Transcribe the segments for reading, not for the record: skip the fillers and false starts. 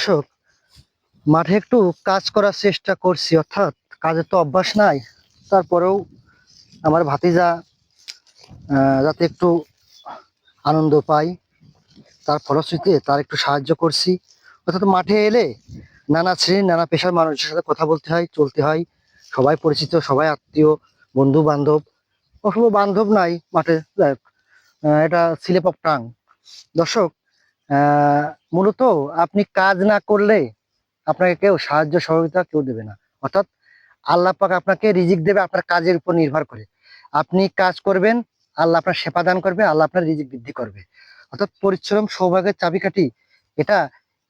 দর্শক, মাঠে একটু কাজ করার চেষ্টা করছি, অর্থাৎ কাজের তো অভ্যাস নাই। তারপরেও আমার ভাতিজা যাতে একটু আনন্দ পাই, তার ফলশ্রুতিতে তার একটু সাহায্য করছি। অর্থাৎ মাঠে এলে নানা শ্রেণীর নানা পেশার মানুষের সাথে কথা বলতে হয়, চলতে হয়। সবাই পরিচিত, সবাই আত্মীয়, বন্ধু বান্ধব। অসম বান্ধব নাই মাঠে, যাই হোক, এটা স্লিপ অফ টাং। দর্শক, মূলত আপনি কাজ না করলে আপনাকে কেউ সাহায্য সহযোগিতা কেউ দেবে না। অর্থাৎ আল্লাহ পাক আপনাকে রিজিক দেবে আপনার কাজের উপর নির্ভর করে। আপনি কাজ করবেন, আল্লাহ আপনার সেবা দান করবে, আল্লাহ আপনার রিজিক বৃদ্ধি করবে। অর্থাৎ পরিশ্রম সৌভাগ্যের চাবিকাঠি, এটা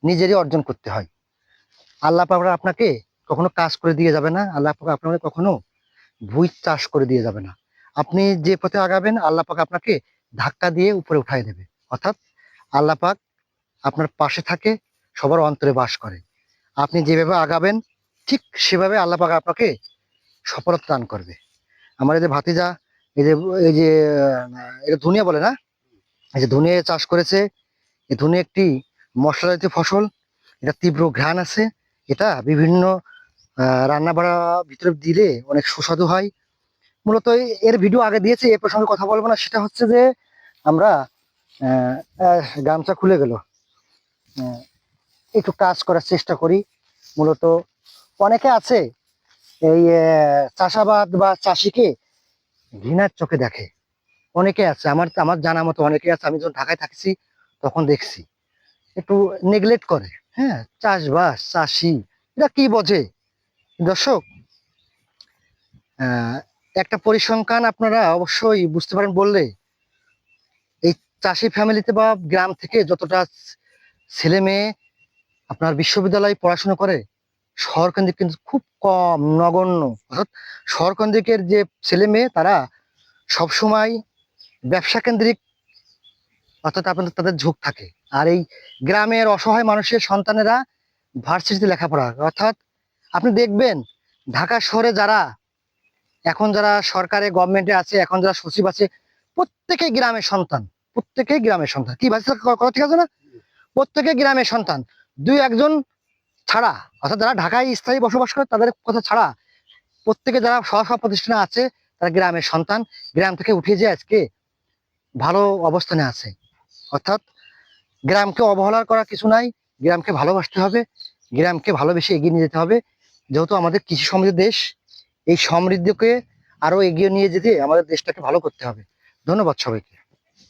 নিজেরই অর্জন করতে হয়। আল্লাহ পাক আপনাকে কখনো কাজ করে দিয়ে যাবে না, আল্লাহ পাক আপনাকে কখনো ভুই চাষ করে দিয়ে যাবে না। আপনি যে পথে আগাবেন আল্লাহ পাক আপনাকে ধাক্কা দিয়ে উপরে উঠাই দেবে। অর্থাৎ আল্লাহ পাক আপনার পাশে থাকে, সবার অন্তরে বাস করে। আপনি যেভাবে আগাবেন ঠিক সেভাবে আল্লাহ পাক আপনাকে সফলতা দান করবে। আমার এই যে ভাতিজা, এই যে এই যে এটা ধনিয়া বলে না, এই যে ধনিয়া চাষ করেছে। এই ধনিয়া একটি মশলা জাতীয় ফসল, এটা তীব্র ঘ্রাণ আছে। এটা বিভিন্ন রান্না বাড়া ভিতরে দিলে অনেক সুস্বাদু হয়। মূলত এর ভিডিও আগে দিয়েছে, এ প্রসঙ্গে কথা বলবো না। সেটা হচ্ছে যে আমরা গামছা খুলে গেল, একটু কাজ করার চেষ্টা করি। মূলত অনেকে আছে এই চাষাবাদ বা চাষিকে ঘৃণার চোখে দেখে। অনেকে আছে, আমার আমার জানা মতো অনেকে আছে, আমি যখন ঢাকায় থাকছি তখন দেখছি একটু নেগলেক্ট করে। হ্যাঁ, চাষবাস চাষি এটা কি বোঝে? দর্শক, একটা পরিসংখ্যান আপনারা অবশ্যই বুঝতে পারেন বললে, এই চাষি ফ্যামিলিতে বা গ্রাম থেকে যতটা ছেলে মেয়ে আপনার বিশ্ববিদ্যালয়ে পড়াশোনা করে, শহর কেন্দ্রিক কিন্তু খুব কম, নগণ্য। অর্থাৎ শহর কেন্দ্রিকের যে ছেলে মেয়ে তারা সবসময় ব্যবসা কেন্দ্রিক, অর্থাৎ আপনাদের তাদের ঝোঁক থাকে। আর এই গ্রামের অসহায় মানুষের সন্তানেরা ভার্সিটিতে লেখাপড়া, অর্থাৎ আপনি দেখবেন ঢাকা শহরে যারা এখন যারা সরকারে গভর্নমেন্টে আছে, এখন যারা সচিব আছে, প্রত্যেকেই গ্রামের সন্তান। প্রত্যেকেই গ্রামের সন্তান, কি ভাই কথা ঠিক আছে না? প্রত্যেকেই গ্রামের সন্তান, দুই একজন ছাড়া। অর্থাৎ যারা ঢাকায় স্থায়ী বসবাস করে তাদের কথা ছাড়া প্রত্যেকে যারা স্ব প্রতিষ্ঠানে আছে তারা গ্রামের সন্তান। গ্রাম থেকে উঠে যে আজকে ভালো অবস্থানে আছে। অর্থাৎ গ্রামকে অবহেলা করা কিছু নাই, গ্রামকে ভালোবাসতে হবে, গ্রামকে ভালোবেসে এগিয়ে নিয়ে যেতে হবে। যেহেতু আমাদের কৃষি সমৃদ্ধ দেশ, এই সমৃদ্ধিকে আরো এগিয়ে নিয়ে যেতে আমাদের দেশটাকে ভালো করতে হবে। ধন্যবাদ সবাইকে।